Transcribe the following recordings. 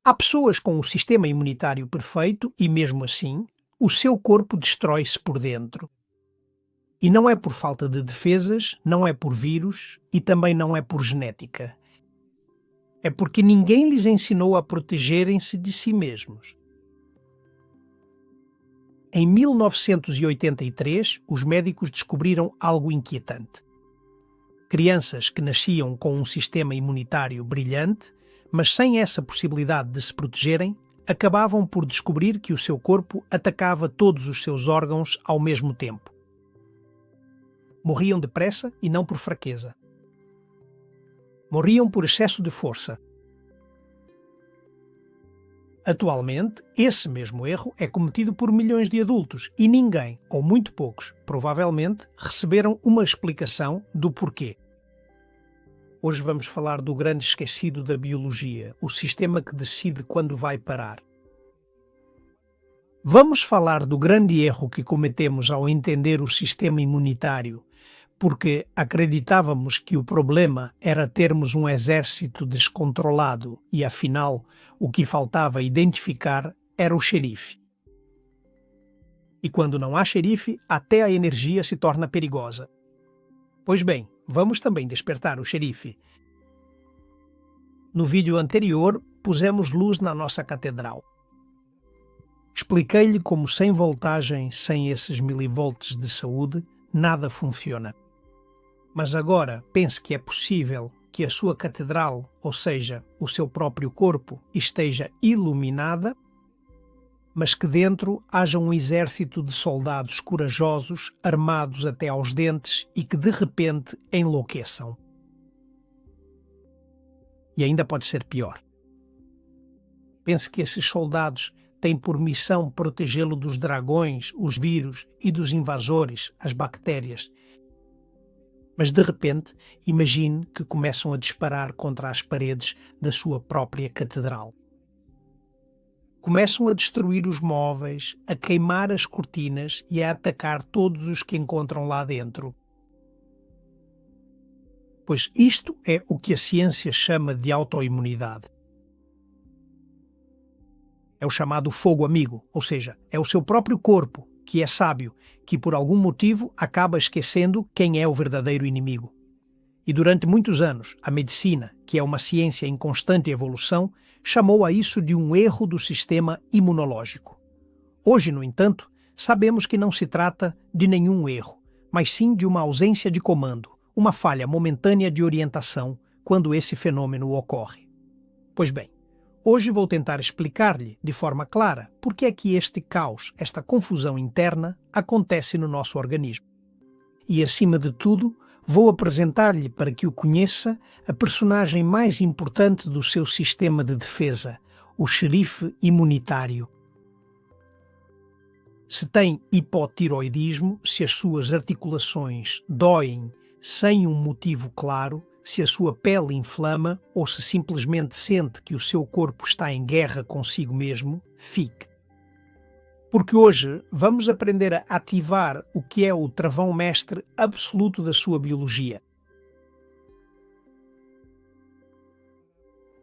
Há pessoas com o sistema imunitário perfeito e, mesmo assim, o seu corpo destrói-se por dentro. E não é por falta de defesas, não é por vírus e também não é por genética. É porque ninguém lhes ensinou a protegerem-se de si mesmos. Em 1983, os médicos descobriram algo inquietante. Crianças que nasciam com um sistema imunitário brilhante, mas sem essa possibilidade de se protegerem, acabavam por descobrir que o seu corpo atacava todos os seus órgãos ao mesmo tempo. Morriam depressa e não por fraqueza. Morriam por excesso de força. Atualmente, esse mesmo erro é cometido por milhões de adultos e ninguém, ou muito poucos, provavelmente, receberam uma explicação do porquê. Hoje vamos falar do grande esquecido da biologia, o sistema que decide quando vai parar. Vamos falar do grande erro que cometemos ao entender o sistema imunitário, porque acreditávamos que o problema era termos um exército descontrolado e, afinal, o que faltava identificar era o xerife. E quando não há xerife, até a energia se torna perigosa. Pois bem, vamos também despertar o xerife. No vídeo anterior, pusemos luz na nossa catedral. Expliquei-lhe como sem voltagem, sem esses milivolts de saúde, nada funciona. Mas agora pense que é possível que a sua catedral, ou seja, o seu próprio corpo, esteja iluminada, mas que dentro haja um exército de soldados corajosos, armados até aos dentes e que de repente enlouqueçam. E ainda pode ser pior. Pense que esses soldados têm por missão protegê-lo dos dragões, os vírus e dos invasores, as bactérias. Mas de repente, imagine que começam a disparar contra as paredes da sua própria catedral. Começam a destruir os móveis, a queimar as cortinas e a atacar todos os que encontram lá dentro. Pois isto é o que a ciência chama de autoimunidade. É o chamado fogo amigo, ou seja, é o seu próprio corpo, que é sábio, que por algum motivo acaba esquecendo quem é o verdadeiro inimigo. E durante muitos anos, a medicina, que é uma ciência em constante evolução, chamou a isso de um erro do sistema imunológico. Hoje, no entanto, sabemos que não se trata de nenhum erro, mas sim de uma ausência de comando, uma falha momentânea de orientação quando esse fenômeno ocorre. Pois bem, hoje vou tentar explicar-lhe de forma clara por que é que este caos, esta confusão interna, acontece no nosso organismo. E, acima de tudo, vou apresentar-lhe, para que o conheça, a personagem mais importante do seu sistema de defesa, o xerife imunitário. Se tem hipotiroidismo, se as suas articulações doem sem um motivo claro, se a sua pele inflama ou se simplesmente sente que o seu corpo está em guerra consigo mesmo, fique. Porque hoje vamos aprender a ativar o que é o travão-mestre absoluto da sua biologia.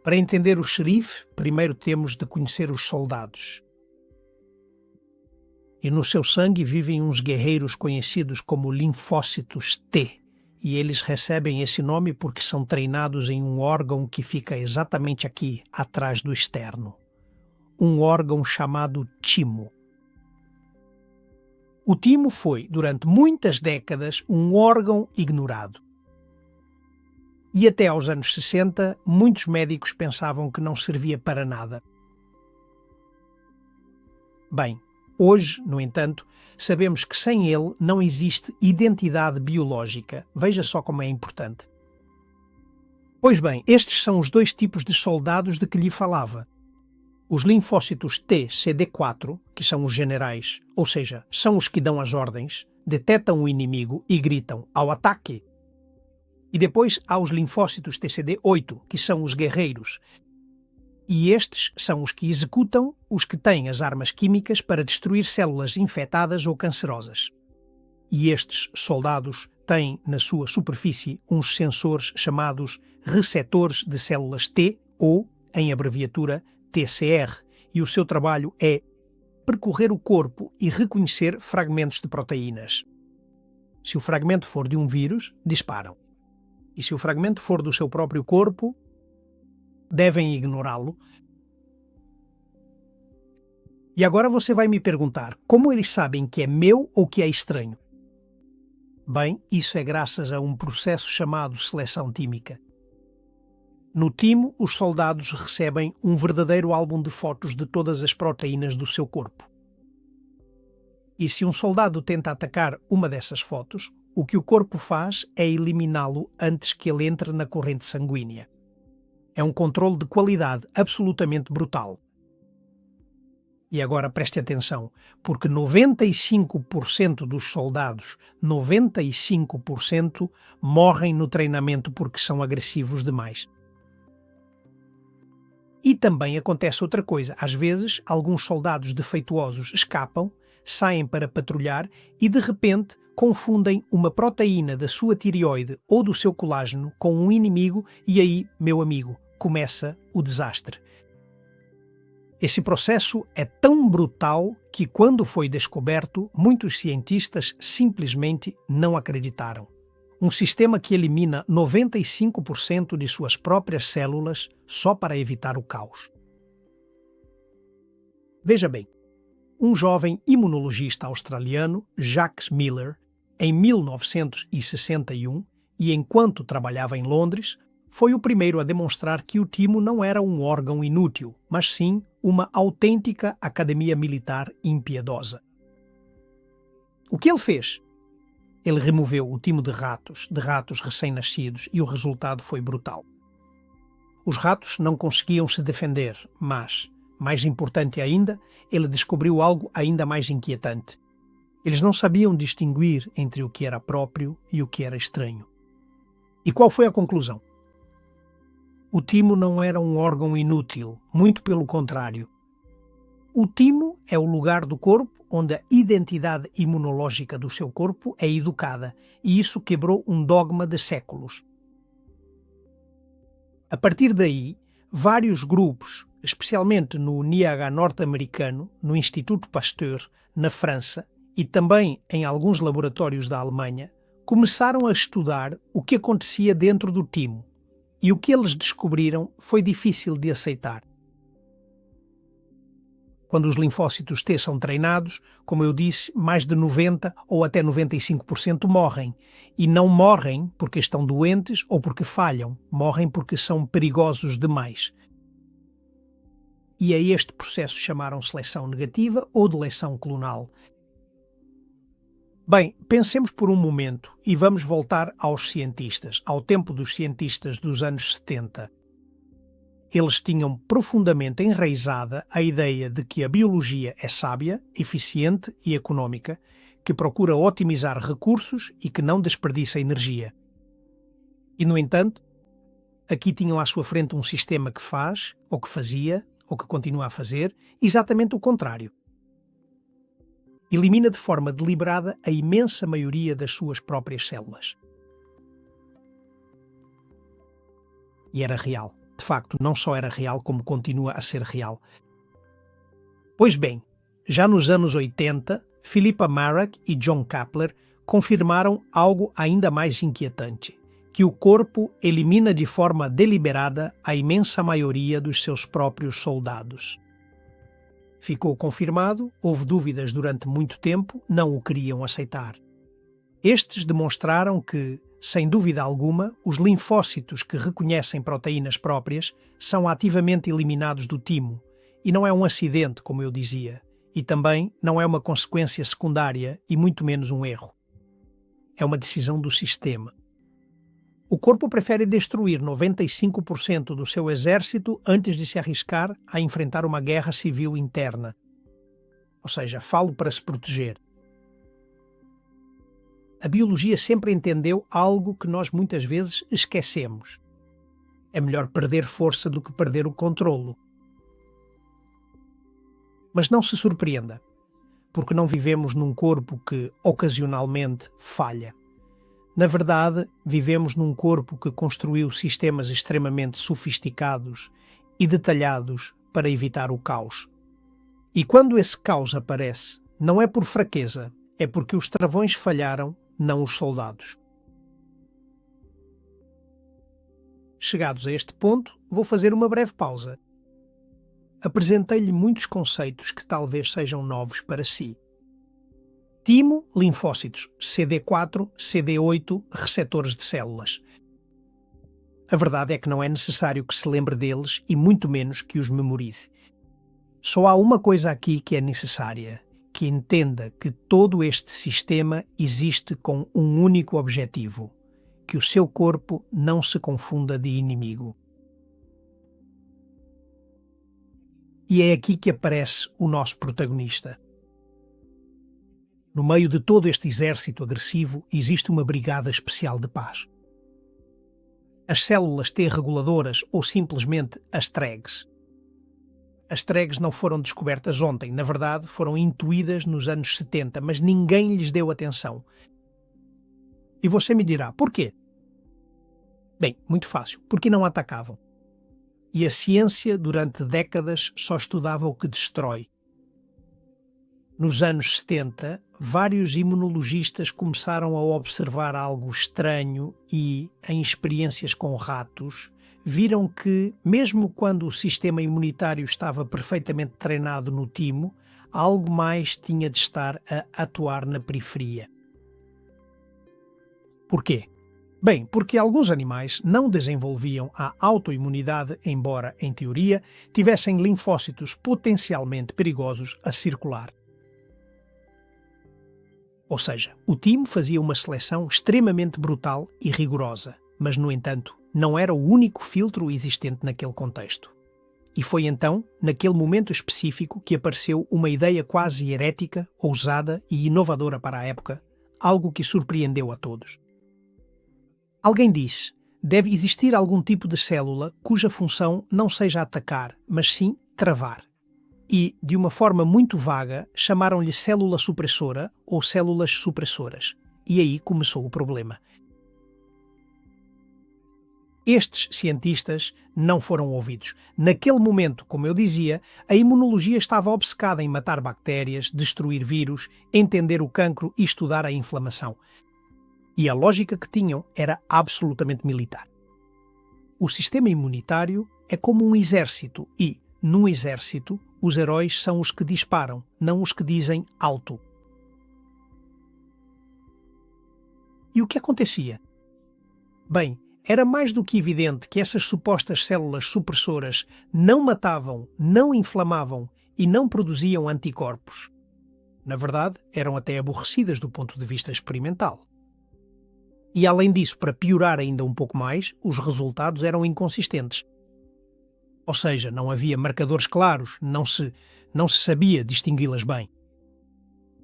Para entender o xerife, primeiro temos de conhecer os soldados. E no seu sangue vivem uns guerreiros conhecidos como linfócitos T. E eles recebem esse nome porque são treinados em um órgão que fica exatamente aqui, atrás do externo. Um órgão chamado timo. O timo foi, durante muitas décadas, um órgão ignorado. E até aos anos 60, muitos médicos pensavam que não servia para nada. Bem, hoje, no entanto, sabemos que sem ele não existe identidade biológica. Veja só como é importante. Pois bem, estes são os dois tipos de soldados de que lhe falava. Os linfócitos T CD4, que são os generais, ou seja, são os que dão as ordens, detectam o inimigo e gritam ao ataque. E depois há os linfócitos TCD8, que são os guerreiros. E estes são os que executam, os que têm as armas químicas para destruir células infectadas ou cancerosas. E estes soldados têm na sua superfície uns sensores chamados receptores de células T ou em abreviatura TCR, e o seu trabalho é percorrer o corpo e reconhecer fragmentos de proteínas. Se o fragmento for de um vírus, disparam. E se o fragmento for do seu próprio corpo, devem ignorá-lo. E agora você vai me perguntar, como eles sabem que é meu ou que é estranho? Bem, isso é graças a um processo chamado seleção química. No timo, os soldados recebem um verdadeiro álbum de fotos de todas as proteínas do seu corpo. E se um soldado tenta atacar uma dessas fotos, o que o corpo faz é eliminá-lo antes que ele entre na corrente sanguínea. É um controle de qualidade absolutamente brutal. E agora preste atenção, porque 95% dos soldados, 95%, morrem no treinamento porque são agressivos demais. E também acontece outra coisa. Às vezes, alguns soldados defeituosos escapam, saem para patrulhar e, de repente, confundem uma proteína da sua tireoide ou do seu colágeno com um inimigo e aí, meu amigo, começa o desastre. Esse processo é tão brutal que, quando foi descoberto, muitos cientistas simplesmente não acreditaram. Um sistema que elimina 95% de suas próprias células só para evitar o caos. Veja bem, um jovem imunologista australiano, Jacques Miller, em 1961, e enquanto trabalhava em Londres, foi o primeiro a demonstrar que o timo não era um órgão inútil, mas sim uma autêntica academia militar impiedosa. O que ele fez? Ele removeu o timo de ratos recém-nascidos, e o resultado foi brutal. Os ratos não conseguiam se defender, mas, mais importante ainda, ele descobriu algo ainda mais inquietante. Eles não sabiam distinguir entre o que era próprio e o que era estranho. E qual foi a conclusão? O timo não era um órgão inútil, muito pelo contrário. O timo é o lugar do corpo onde a identidade imunológica do seu corpo é educada, e isso quebrou um dogma de séculos. A partir daí, vários grupos, especialmente no NIH norte-americano, no Instituto Pasteur, na França, e também em alguns laboratórios da Alemanha, começaram a estudar o que acontecia dentro do timo. E o que eles descobriram foi difícil de aceitar. Quando os linfócitos T são treinados, como eu disse, mais de 90% ou até 95% morrem. E não morrem porque estão doentes ou porque falham, morrem porque são perigosos demais. E a este processo chamaram seleção negativa ou deleção clonal. Bem, pensemos por um momento e vamos voltar aos cientistas, ao tempo dos cientistas dos anos 70. Eles tinham profundamente enraizada a ideia de que a biologia é sábia, eficiente e económica, que procura otimizar recursos e que não desperdiça energia. E, no entanto, aqui tinham à sua frente um sistema que faz, ou que fazia, ou que continua a fazer, exatamente o contrário. Elimina de forma deliberada a imensa maioria das suas próprias células. E era real. De facto, não só era real, como continua a ser real. Pois bem, já nos anos 80, Philippa Marek e John Kapler confirmaram algo ainda mais inquietante, que o corpo elimina de forma deliberada a imensa maioria dos seus próprios soldados. Ficou confirmado, houve dúvidas durante muito tempo, não o queriam aceitar. Estes demonstraram que, sem dúvida alguma, os linfócitos que reconhecem proteínas próprias são ativamente eliminados do timo, e não é um acidente, como eu dizia, e também não é uma consequência secundária e muito menos um erro. É uma decisão do sistema. O corpo prefere destruir 95% do seu exército antes de se arriscar a enfrentar uma guerra civil interna. Ou seja, falo para se proteger. A biologia sempre entendeu algo que nós muitas vezes esquecemos. É melhor perder força do que perder o controlo. Mas não se surpreenda, porque não vivemos num corpo que ocasionalmente falha. Na verdade, vivemos num corpo que construiu sistemas extremamente sofisticados e detalhados para evitar o caos. E quando esse caos aparece, não é por fraqueza, é porque os travões falharam, não os soldados. Chegados a este ponto, vou fazer uma breve pausa. Apresentei-lhe muitos conceitos que talvez sejam novos para si. Timo, linfócitos, CD4, CD8, receptores de células. A verdade é que não é necessário que se lembre deles e muito menos que os memorize. Só há uma coisa aqui que é necessária, que entenda que todo este sistema existe com um único objetivo, que o seu corpo não se confunda de inimigo. E é aqui que aparece o nosso protagonista. No meio de todo este exército agressivo, existe uma brigada especial de paz. As células T reguladoras ou simplesmente as TREGs. As TREGs não foram descobertas ontem, na verdade foram intuídas nos anos 70, mas ninguém lhes deu atenção. E você me dirá, porquê? Bem, muito fácil, porque não atacavam. E a ciência, durante décadas, só estudava o que destrói. Nos anos 70, vários imunologistas começaram a observar algo estranho e, em experiências com ratos, viram que, mesmo quando o sistema imunitário estava perfeitamente treinado no timo, algo mais tinha de estar a atuar na periferia. Porquê? Bem, porque alguns animais não desenvolviam a autoimunidade, embora, em teoria, tivessem linfócitos potencialmente perigosos a circular. Ou seja, o timo fazia uma seleção extremamente brutal e rigorosa, mas, no entanto, não era o único filtro existente naquele contexto. E foi então, naquele momento específico, que apareceu uma ideia quase herética, ousada e inovadora para a época, algo que surpreendeu a todos. Alguém disse, deve existir algum tipo de célula cuja função não seja atacar, mas sim travar. E, de uma forma muito vaga, chamaram-lhe célula supressora ou células supressoras. E aí começou o problema. Estes cientistas não foram ouvidos. Naquele momento, como eu dizia, a imunologia estava obcecada em matar bactérias, destruir vírus, entender o cancro e estudar a inflamação. E a lógica que tinham era absolutamente militar. O sistema imunitário é como um exército e, num exército, os heróis são os que disparam, não os que dizem alto. E o que acontecia? Bem, era mais do que evidente que essas supostas células supressoras não matavam, não inflamavam e não produziam anticorpos. Na verdade, eram até aborrecidas do ponto de vista experimental. E além disso, para piorar ainda um pouco mais, os resultados eram inconsistentes. Ou seja, não havia marcadores claros, não se sabia distingui-las bem.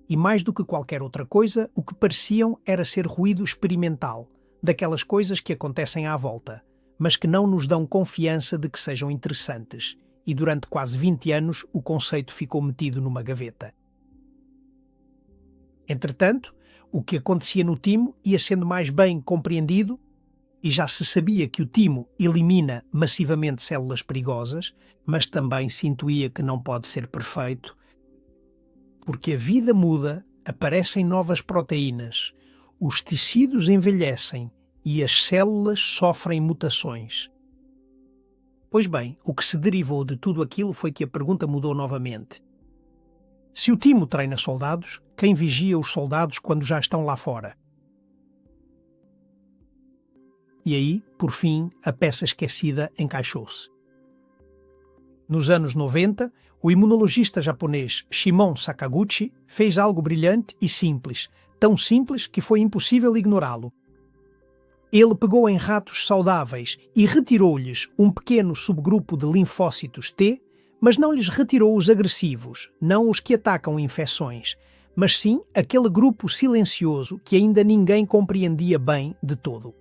E mais do que qualquer outra coisa, o que pareciam era ser ruído experimental, daquelas coisas que acontecem à volta, mas que não nos dão confiança de que sejam interessantes, e durante quase 20 anos o conceito ficou metido numa gaveta. Entretanto, o que acontecia no timo ia sendo mais bem compreendido e já se sabia que o timo elimina massivamente células perigosas, mas também se intuía que não pode ser perfeito, porque a vida muda, aparecem novas proteínas, os tecidos envelhecem e as células sofrem mutações. Pois bem, o que se derivou de tudo aquilo foi que a pergunta mudou novamente. Se o timo treina soldados, quem vigia os soldados quando já estão lá fora? E aí, por fim, a peça esquecida encaixou-se. Nos anos 90, o imunologista japonês Shimon Sakaguchi fez algo brilhante e simples, tão simples que foi impossível ignorá-lo. Ele pegou em ratos saudáveis e retirou-lhes um pequeno subgrupo de linfócitos T, mas não lhes retirou os agressivos, não os que atacam infecções, mas sim aquele grupo silencioso que ainda ninguém compreendia bem de todo.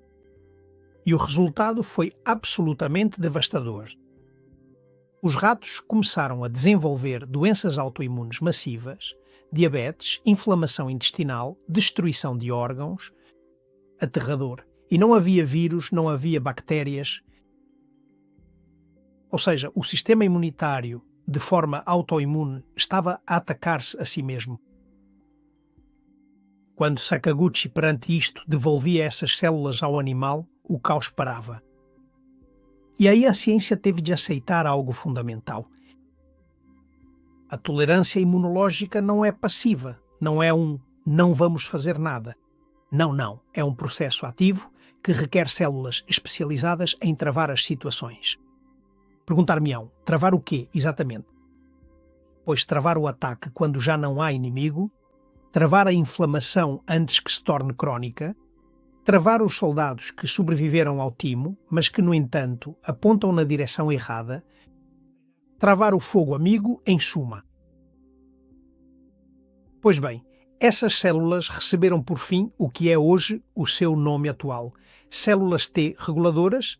E o resultado foi absolutamente devastador. Os ratos começaram a desenvolver doenças autoimunes massivas, diabetes, inflamação intestinal, destruição de órgãos. Aterrador. E não havia vírus, não havia bactérias. Ou seja, o sistema imunitário, de forma autoimune, estava a atacar-se a si mesmo. Quando Sakaguchi, perante isto, devolvia essas células ao animal, o caos parava. E aí a ciência teve de aceitar algo fundamental. A tolerância imunológica não é passiva, não é um não vamos fazer nada. Não. É um processo ativo que requer células especializadas em travar as situações. Perguntar-me-ão, travar o quê, exatamente? Pois travar o ataque quando já não há inimigo, travar a inflamação antes que se torne crónica, travar os soldados que sobreviveram ao timo, mas que, no entanto, apontam na direção errada, travar o fogo amigo, em suma. Pois bem, essas células receberam por fim o que é hoje o seu nome atual, células T reguladoras,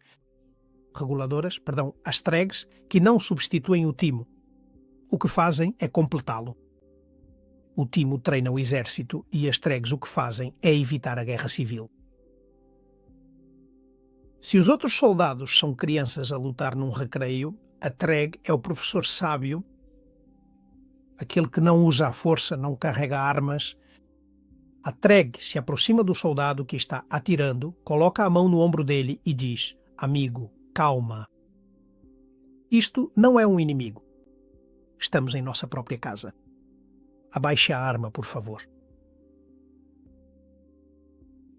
as TREGs, que não substituem o timo. O que fazem é completá-lo. O timo treina o exército e as TREGs o que fazem é evitar a guerra civil. Se os outros soldados são crianças a lutar num recreio, a TREG é o professor sábio, aquele que não usa a força, não carrega armas. A TREG se aproxima do soldado que está atirando, coloca a mão no ombro dele e diz: amigo, calma. Isto não é um inimigo. Estamos em nossa própria casa. Abaixe a arma, por favor.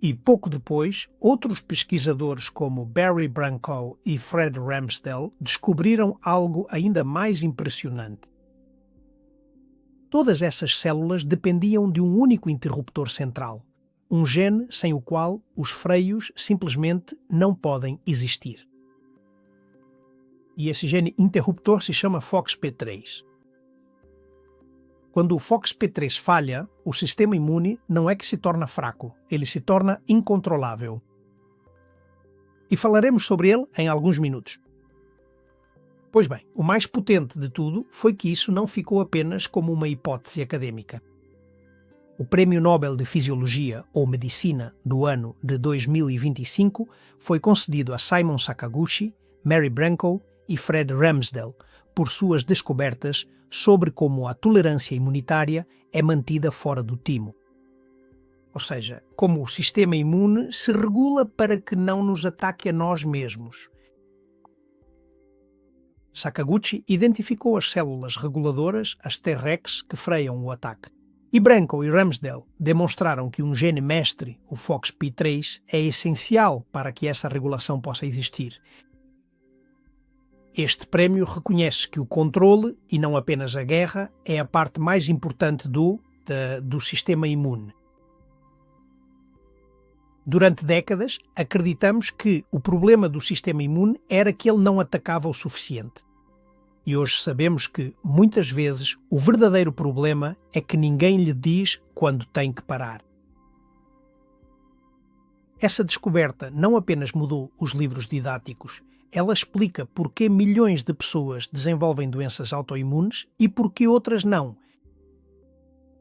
E pouco depois, outros pesquisadores como Barry Branco e Fred Ramsdell descobriram algo ainda mais impressionante. Todas essas células dependiam de um único interruptor central, um gene sem o qual os freios simplesmente não podem existir. E esse gene interruptor se chama FOXP3. Quando o FOXP3 falha, o sistema imune não é que se torna fraco, ele se torna incontrolável. E falaremos sobre ele em alguns minutos. Pois bem, o mais potente de tudo foi que isso não ficou apenas como uma hipótese acadêmica. O Prémio Nobel de Fisiologia ou Medicina do ano de 2025 foi concedido a Simon Sakaguchi, Mary Branco e Fred Ramsdell por suas descobertas sobre como a tolerância imunitária é mantida fora do timo. Ou seja, como o sistema imune se regula para que não nos ataque a nós mesmos. Sakaguchi identificou as células reguladoras, as Tregs, que freiam o ataque. E Branco e Ramsdell demonstraram que um gene mestre, o FOXP3, é essencial para que essa regulação possa existir. Este prémio reconhece que o controle, e não apenas a guerra, é a parte mais importante do sistema imune. Durante décadas, acreditamos que o problema do sistema imune era que ele não atacava o suficiente. E hoje sabemos que, muitas vezes, o verdadeiro problema é que ninguém lhe diz quando tem que parar. Essa descoberta não apenas mudou os livros didáticos, ela explica porque milhões de pessoas desenvolvem doenças autoimunes e porque outras não.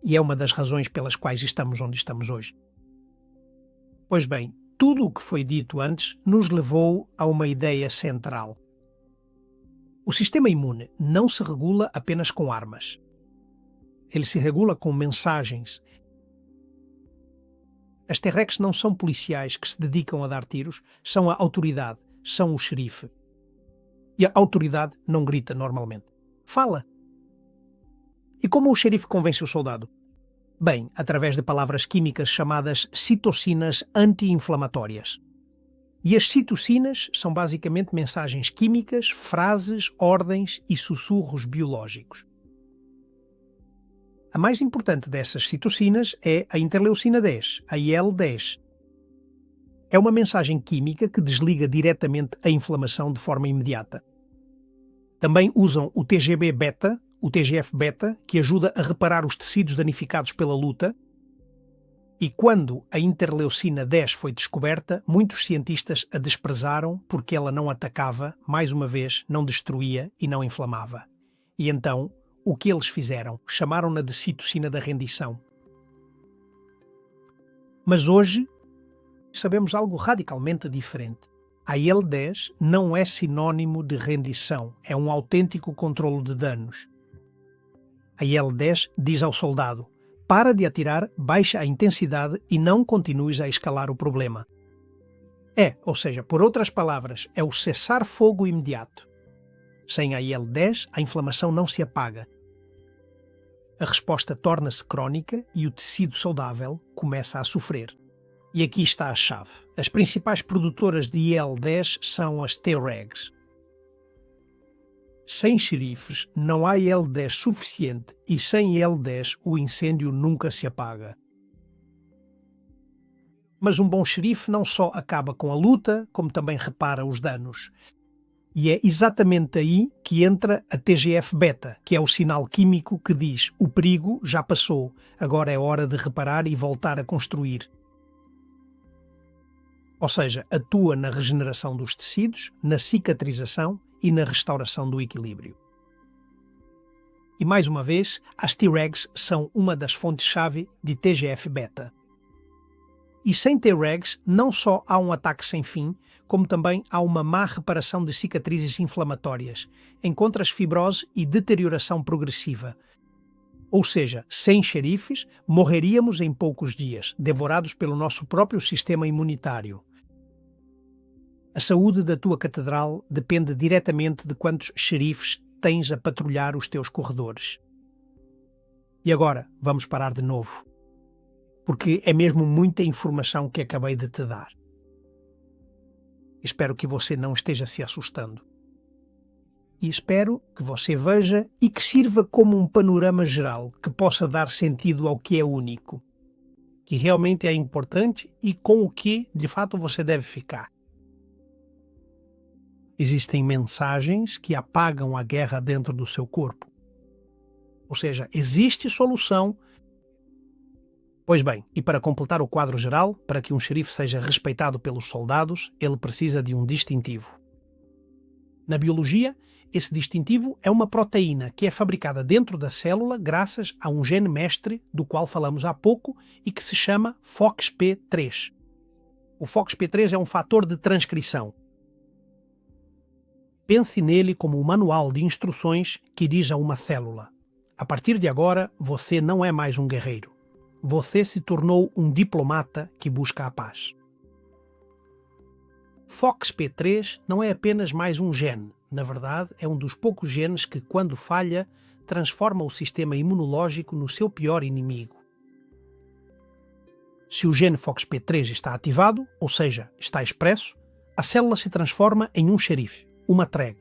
E é uma das razões pelas quais estamos onde estamos hoje. Pois bem, tudo o que foi dito antes nos levou a uma ideia central. O sistema imune não se regula apenas com armas. Ele se regula com mensagens. As Tregs não são policiais que se dedicam a dar tiros, são a autoridade, são o xerife. E a autoridade não grita normalmente. Fala. E como o xerife convence o soldado? Bem, através de palavras químicas chamadas citocinas anti-inflamatórias. E as citocinas são basicamente mensagens químicas, frases, ordens e sussurros biológicos. A mais importante dessas citocinas é a interleucina 10, a IL-10. É uma mensagem química que desliga diretamente a inflamação de forma imediata. Também usam o TGB-beta, o TGF-beta, que ajuda a reparar os tecidos danificados pela luta. E quando a interleucina 10 foi descoberta, muitos cientistas a desprezaram porque ela não atacava, mais uma vez, não destruía e não inflamava. E então, o que eles fizeram? Chamaram-na de citocina da rendição. Mas hoje sabemos algo radicalmente diferente. A IL-10 não é sinônimo de rendição, é um autêntico controlo de danos. A IL-10 diz ao soldado: para de atirar, baixa a intensidade e não continues a escalar o problema. Ou seja, por outras palavras, é o cessar-fogo imediato. Sem a IL-10, a inflamação não se apaga. A resposta torna-se crónica e o tecido saudável começa a sofrer. E aqui está a chave. As principais produtoras de IL-10 são as Tregs. Sem xerifes não há IL-10 suficiente e sem IL-10 o incêndio nunca se apaga. Mas um bom xerife não só acaba com a luta, como também repara os danos. E é exatamente aí que entra a TGF-beta, que é o sinal químico que diz: o perigo já passou, agora é hora de reparar e voltar a construir. Ou seja, atua na regeneração dos tecidos, na cicatrização e na restauração do equilíbrio. E mais uma vez, as Tregs são uma das fontes-chave de TGF-beta. E sem Tregs não só há um ataque sem fim, como também há uma má reparação de cicatrizes inflamatórias, encontras fibrose e deterioração progressiva. Ou seja, sem xerifes, morreríamos em poucos dias, devorados pelo nosso próprio sistema imunitário. A saúde da tua catedral depende diretamente de quantos xerifes tens a patrulhar os teus corredores. E agora, vamos parar de novo, porque é mesmo muita informação que acabei de te dar. Espero que você não esteja se assustando. E espero que você veja e que sirva como um panorama geral que possa dar sentido ao que é único, que realmente é importante e com o que, de fato, você deve ficar. Existem mensagens que apagam a guerra dentro do seu corpo. Ou seja, existe solução. Pois bem, e para completar o quadro geral, para que um xerife seja respeitado pelos soldados, ele precisa de um distintivo. Na biologia, esse distintivo é uma proteína que é fabricada dentro da célula graças a um gene mestre do qual falamos há pouco e que se chama FOXP3. O FOXP3 é um fator de transcrição. Pense nele como um manual de instruções que diz a uma célula: a partir de agora, você não é mais um guerreiro. Você se tornou um diplomata que busca a paz. FOXP3 não é apenas mais um gene. Na verdade, é um dos poucos genes que, quando falha, transforma o sistema imunológico no seu pior inimigo. Se o gene FOXP3 está ativado, ou seja, está expresso, a célula se transforma em um xerife, uma Treg.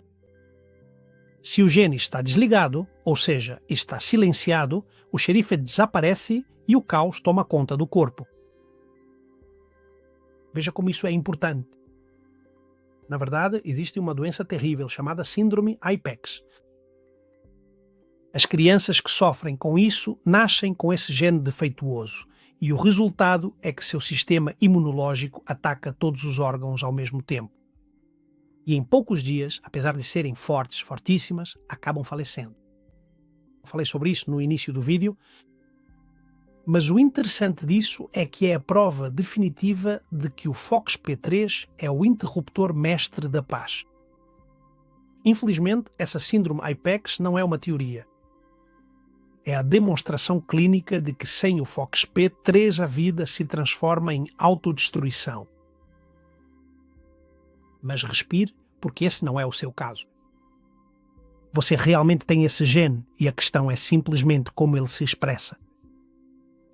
Se o gene está desligado, ou seja, está silenciado, o xerife desaparece e o caos toma conta do corpo. Veja como isso é importante. Na verdade, existe uma doença terrível chamada síndrome IPEX. As crianças que sofrem com isso nascem com esse gene defeituoso e o resultado é que seu sistema imunológico ataca todos os órgãos ao mesmo tempo. E em poucos dias, apesar de serem fortes, fortíssimas, acabam falecendo. Eu falei sobre isso no início do vídeo, mas o interessante disso é que é a prova definitiva de que o FOXP3 é o interruptor mestre da paz. Infelizmente, essa síndrome IPEX não é uma teoria. É a demonstração clínica de que sem o FOXP3 a vida se transforma em autodestruição. Mas respire, porque esse não é o seu caso. Você realmente tem esse gene e a questão é simplesmente como ele se expressa.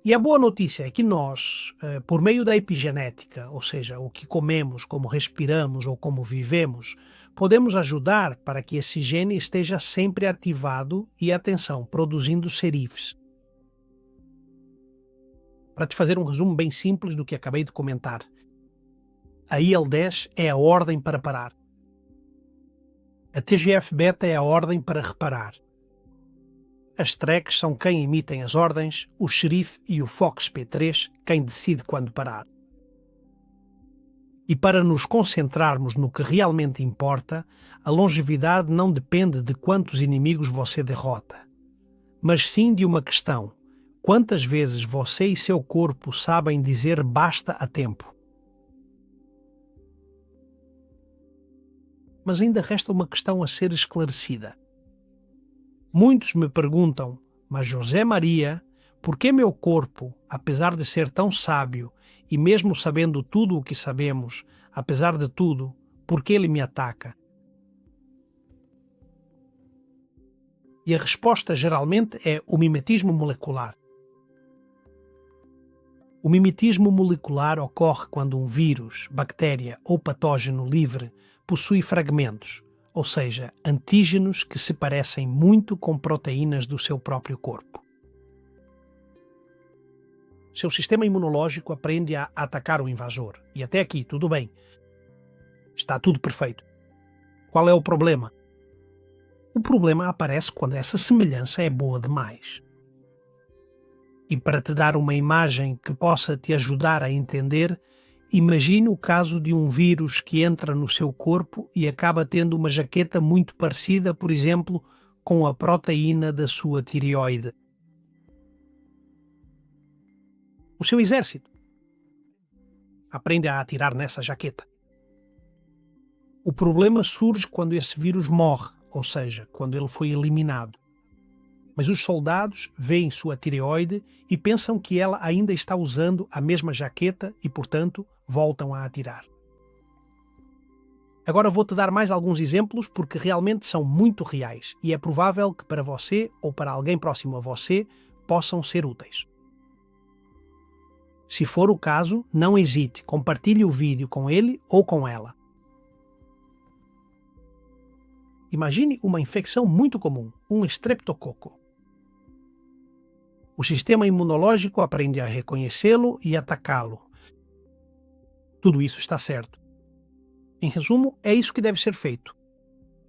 E a boa notícia é que nós, por meio da epigenética, ou seja, o que comemos, como respiramos ou como vivemos, podemos ajudar para que esse gene esteja sempre ativado e, atenção, produzindo xerifes. Para te fazer um resumo bem simples do que acabei de comentar, a IL-10 é a ordem para parar. A TGF-beta é a ordem para reparar. As Tregs são quem emitem as ordens, o xerife e o FOXP3 quem decide quando parar. E para nos concentrarmos no que realmente importa, a longevidade não depende de quantos inimigos você derrota, mas sim de uma questão: quantas vezes você e seu corpo sabem dizer basta a tempo? mas ainda resta uma questão a ser esclarecida. Muitos me perguntam, mas José Maria, por que meu corpo, apesar de ser tão sábio e mesmo sabendo tudo o que sabemos, apesar de tudo, por que ele me ataca? E a resposta geralmente é o mimetismo molecular. O mimetismo molecular ocorre quando um vírus, bactéria ou patógeno livre possui fragmentos, ou seja, antígenos que se parecem muito com proteínas do seu próprio corpo. Seu sistema imunológico aprende a atacar o invasor. E até aqui, tudo bem. Está tudo perfeito. Qual é o problema? O problema aparece quando essa semelhança é boa demais. E para te dar uma imagem que possa te ajudar a entender, imagine o caso de um vírus que entra no seu corpo e acaba tendo uma jaqueta muito parecida, por exemplo, com a proteína da sua tireoide. O seu exército aprende a atirar nessa jaqueta. O problema surge quando esse vírus morre, ou seja, quando ele foi eliminado. Mas os soldados veem sua tireoide e pensam que ela ainda está usando a mesma jaqueta e, portanto, voltam a atirar. Agora vou-te dar mais alguns exemplos porque realmente são muito reais e é provável que para você ou para alguém próximo a você possam ser úteis. Se for o caso, não hesite, compartilhe o vídeo com ele ou com ela. Imagine uma infecção muito comum, um estreptococo. O sistema imunológico aprende a reconhecê-lo e atacá-lo. Tudo isso está certo. Em resumo, é isso que deve ser feito.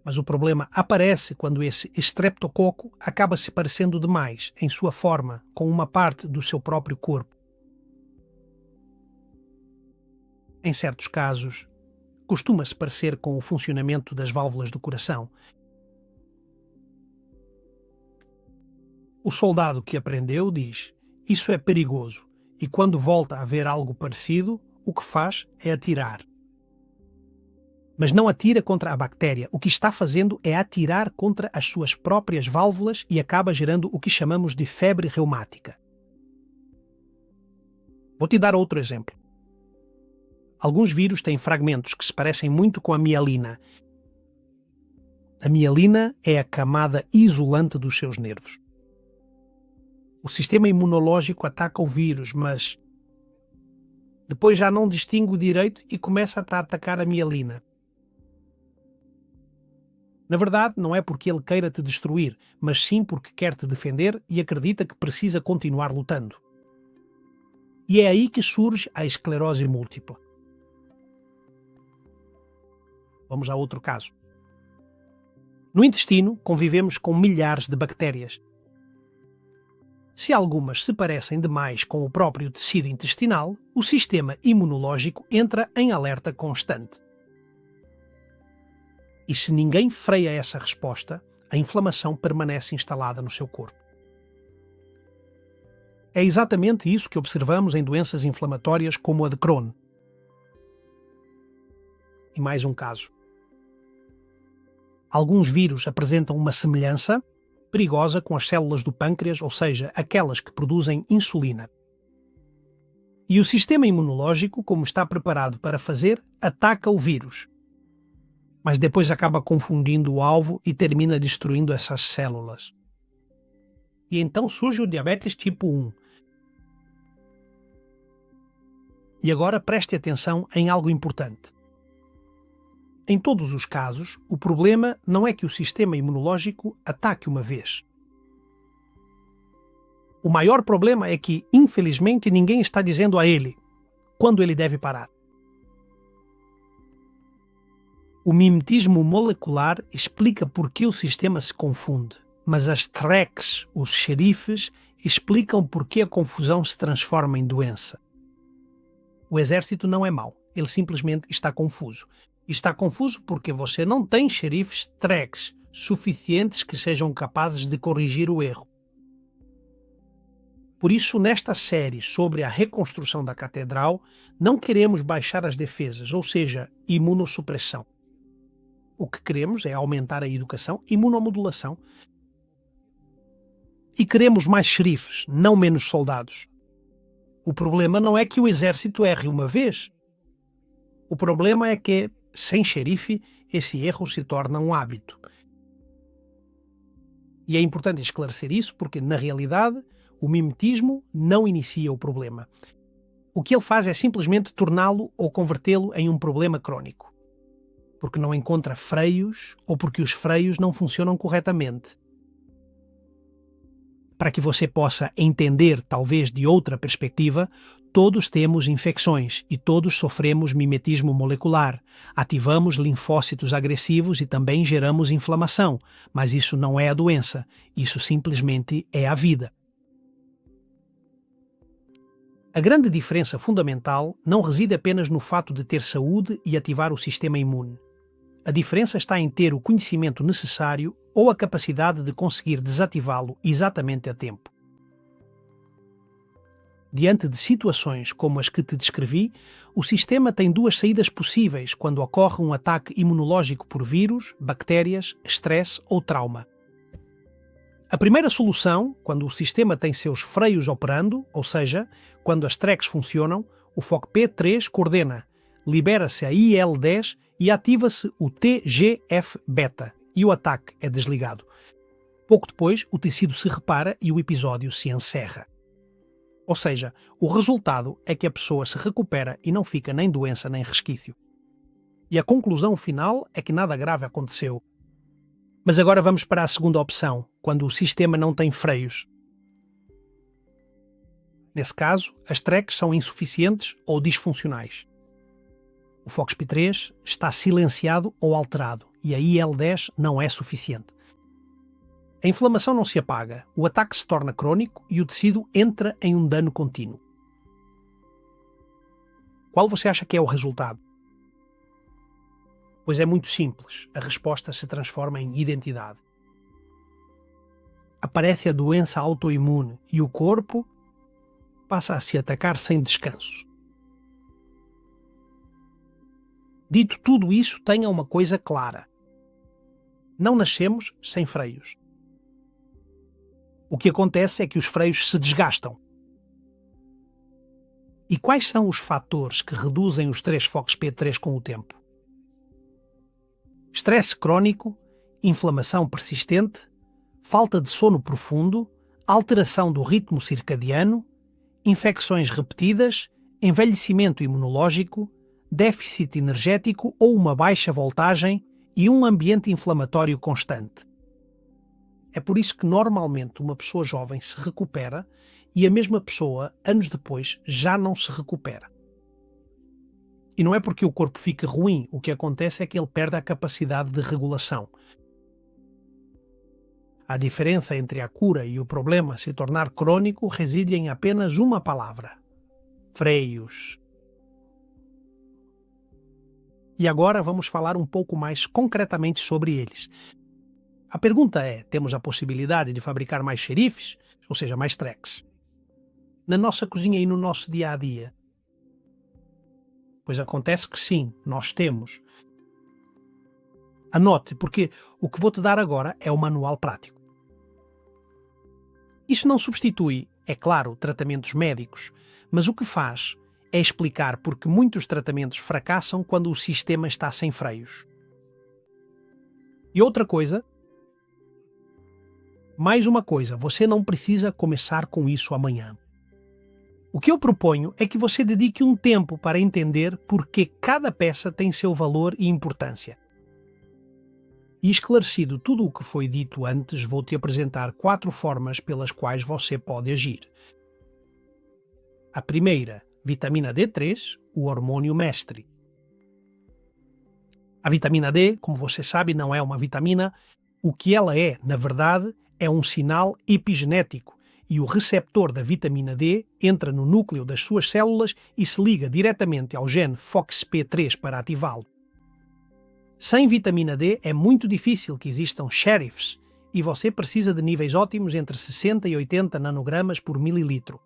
Mas o problema aparece quando esse estreptococo acaba se parecendo demais em sua forma com uma parte do seu próprio corpo. Em certos casos, costuma-se parecer com o funcionamento das válvulas do coração. O soldado que aprendeu diz: isso é perigoso, e quando volta a ver algo parecido, o que faz é atirar. Mas não atira contra a bactéria, o que está fazendo é atirar contra as suas próprias válvulas e acaba gerando o que chamamos de febre reumática. Vou te dar outro exemplo. Alguns vírus têm fragmentos que se parecem muito com a mielina. A mielina é a camada isolante dos seus nervos. O sistema imunológico ataca o vírus, mas depois já não distingue direito e começa a atacar a mielina. Na verdade, não é porque ele queira te destruir, mas sim porque quer te defender e acredita que precisa continuar lutando. E é aí que surge a esclerose múltipla. Vamos a outro caso. No intestino, convivemos com milhares de bactérias. Se algumas se parecem demais com o próprio tecido intestinal, o sistema imunológico entra em alerta constante. E se ninguém freia essa resposta, a inflamação permanece instalada no seu corpo. É exatamente isso que observamos em doenças inflamatórias como a de Crohn. E mais um caso. Alguns vírus apresentam uma semelhança perigosa com as células do pâncreas, ou seja, aquelas que produzem insulina. E o sistema imunológico, como está preparado para fazer, ataca o vírus. Mas depois acaba confundindo o alvo e termina destruindo essas células. E então surge o diabetes tipo 1. E agora preste atenção em algo importante. Em todos os casos, o problema não é que o sistema imunológico ataque uma vez. O maior problema é que, infelizmente, ninguém está dizendo a ele quando ele deve parar. O mimetismo molecular explica por que o sistema se confunde, mas as TRECs, os xerifes, explicam por que a confusão se transforma em doença. O exército não é mau, ele simplesmente está confuso. E está confuso porque você não tem xerifes TRECs suficientes que sejam capazes de corrigir o erro. Por isso, nesta série sobre a reconstrução da catedral, não queremos baixar as defesas, ou seja, imunossupressão. o que queremos é aumentar a educação, imunomodulação. E queremos mais xerifes, não menos soldados. O problema não é que o exército erre uma vez. O problema é que, sem xerife, esse erro se torna um hábito. E é importante esclarecer isso porque, na realidade, o mimetismo não inicia o problema. O que ele faz é simplesmente torná-lo ou convertê-lo em um problema crónico. Porque não encontra freios ou porque os freios não funcionam corretamente. Para que você possa entender, talvez de outra perspectiva, todos temos infecções e todos sofremos mimetismo molecular. Ativamos linfócitos agressivos e também geramos inflamação, mas isso não é a doença, isso simplesmente é a vida. A grande diferença fundamental não reside apenas no fato de ter saúde e ativar o sistema imune. A diferença está em ter o conhecimento necessário ou a capacidade de conseguir desativá-lo exatamente a tempo. Diante de situações como as que te descrevi, o sistema tem duas saídas possíveis quando ocorre um ataque imunológico por vírus, bactérias, estresse ou trauma. A primeira solução, quando o sistema tem seus freios operando, ou seja, quando as tracks funcionam, o FOXP3 coordena, libera-se a IL-10 e ativa-se o TGF-beta e o ataque é desligado. Pouco depois, o tecido se repara e o episódio se encerra. Ou seja, o resultado é que a pessoa se recupera e não fica nem doença nem resquício. E a conclusão final é que nada grave aconteceu. Mas agora vamos para a segunda opção, quando o sistema não tem freios. Nesse caso, as tracks são insuficientes ou disfuncionais. O FOXP3 está silenciado ou alterado e a IL-10 não é suficiente. A inflamação não se apaga, o ataque se torna crônico e o tecido entra em um dano contínuo. Qual você acha que é o resultado? Pois é muito simples, a resposta se transforma em identidade. Aparece a doença autoimune e o corpo passa a se atacar sem descanso. Dito tudo isso, tenha uma coisa clara. Não nascemos sem freios. O que acontece é que os freios se desgastam. E quais são os fatores que reduzem os 3-FOXP3 com o tempo? Estresse crónico, inflamação persistente, falta de sono profundo, alteração do ritmo circadiano, infecções repetidas, envelhecimento imunológico, déficit energético ou uma baixa voltagem e um ambiente inflamatório constante. É por isso que normalmente uma pessoa jovem se recupera e a mesma pessoa, anos depois, já não se recupera. E não é porque o corpo fica ruim, o que acontece é que ele perde a capacidade de regulação. A diferença entre a cura e o problema se tornar crônico reside em apenas uma palavra: freios. E agora vamos falar um pouco mais concretamente sobre eles. A pergunta é, temos a possibilidade de fabricar mais xerifes, ou seja, mais tracks, na nossa cozinha e no nosso dia a dia? Pois acontece que sim, nós temos. Anote, porque o que vou-te dar agora é o manual prático. Isso não substitui, é claro, tratamentos médicos, mas o que faz é explicar porque muitos tratamentos fracassam quando o sistema está sem freios. E outra coisa, mais uma coisa, você não precisa começar com isso amanhã. O que eu proponho é que você dedique um tempo para entender porque cada peça tem seu valor e importância. E esclarecido tudo o que foi dito antes, vou-te apresentar 4 formas pelas quais você pode agir. A primeira, vitamina D3, o hormônio mestre. A vitamina D, como você sabe, não é uma vitamina. O que ela é, na verdade, é um sinal epigenético. E o receptor da vitamina D entra no núcleo das suas células e se liga diretamente ao gene FOXP3 para ativá-lo. Sem vitamina D é muito difícil que existam sheriffs e você precisa de níveis ótimos entre 60 e 80 nanogramas por mililitro.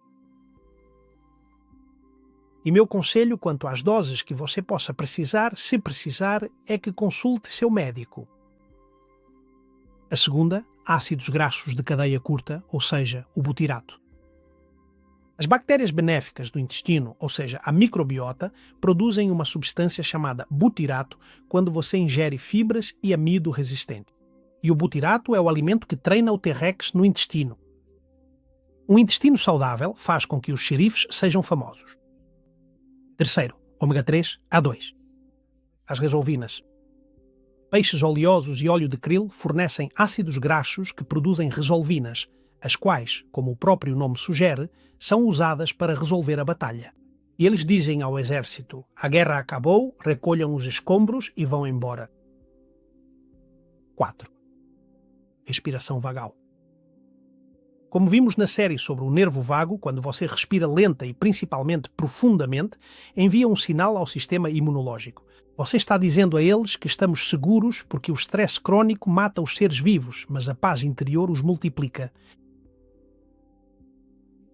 E meu conselho quanto às doses que você possa precisar, se precisar, é que consulte seu médico. A segunda, ácidos graxos de cadeia curta, ou seja, o butirato. As bactérias benéficas do intestino, ou seja, a microbiota, produzem uma substância chamada butirato quando você ingere fibras e amido resistente. E o butirato é o alimento que treina o T-Rex no intestino. Um intestino saudável faz com que os xerifes sejam famosos. Terceiro, ômega 3, A2. As resolvinas. Peixes oleosos e óleo de krill fornecem ácidos graxos que produzem resolvinas, as quais, como o próprio nome sugere, são usadas para resolver a batalha. E eles dizem ao exército: a guerra acabou, recolham os escombros e vão embora. 4. Respiração vagal. Como vimos na série sobre o nervo vago, quando você respira lenta e principalmente profundamente, envia um sinal ao sistema imunológico. Você está dizendo a eles que estamos seguros porque o stress crônico mata os seres vivos, mas a paz interior os multiplica.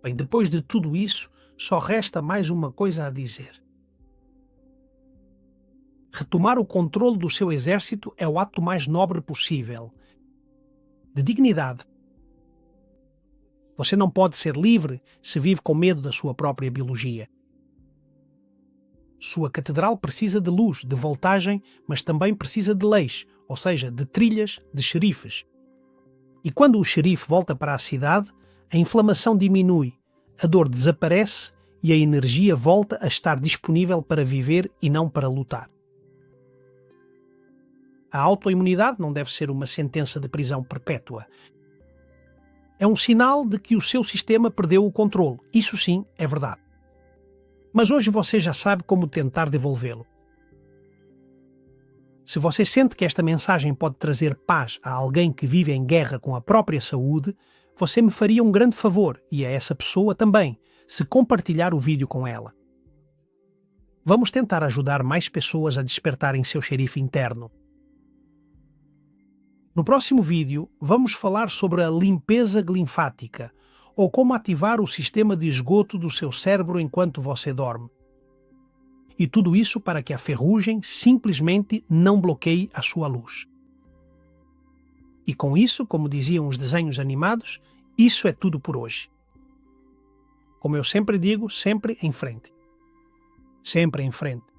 Bem, depois de tudo isso, só resta mais uma coisa a dizer. Retomar o controle do seu exército é o ato mais nobre possível. De dignidade. Você não pode ser livre se vive com medo da sua própria biologia. Sua catedral precisa de luz, de voltagem, mas também precisa de leis, ou seja, de trilhas, de xerifes. E quando o xerife volta para a cidade, a inflamação diminui, a dor desaparece e a energia volta a estar disponível para viver e não para lutar. A autoimunidade não deve ser uma sentença de prisão perpétua. É um sinal de que o seu sistema perdeu o controle. Isso sim é verdade. Mas hoje você já sabe como tentar devolvê-lo. Se você sente que esta mensagem pode trazer paz a alguém que vive em guerra com a própria saúde, você me faria um grande favor, e a essa pessoa também, se compartilhar o vídeo com ela. Vamos tentar ajudar mais pessoas a despertarem seu xerife interno. No próximo vídeo, vamos falar sobre a limpeza linfática, ou como ativar o sistema de esgoto do seu cérebro enquanto você dorme. E tudo isso para que a ferrugem simplesmente não bloqueie a sua luz. E com isso, como diziam os desenhos animados, isso é tudo por hoje. Como eu sempre digo, sempre em frente. Sempre em frente.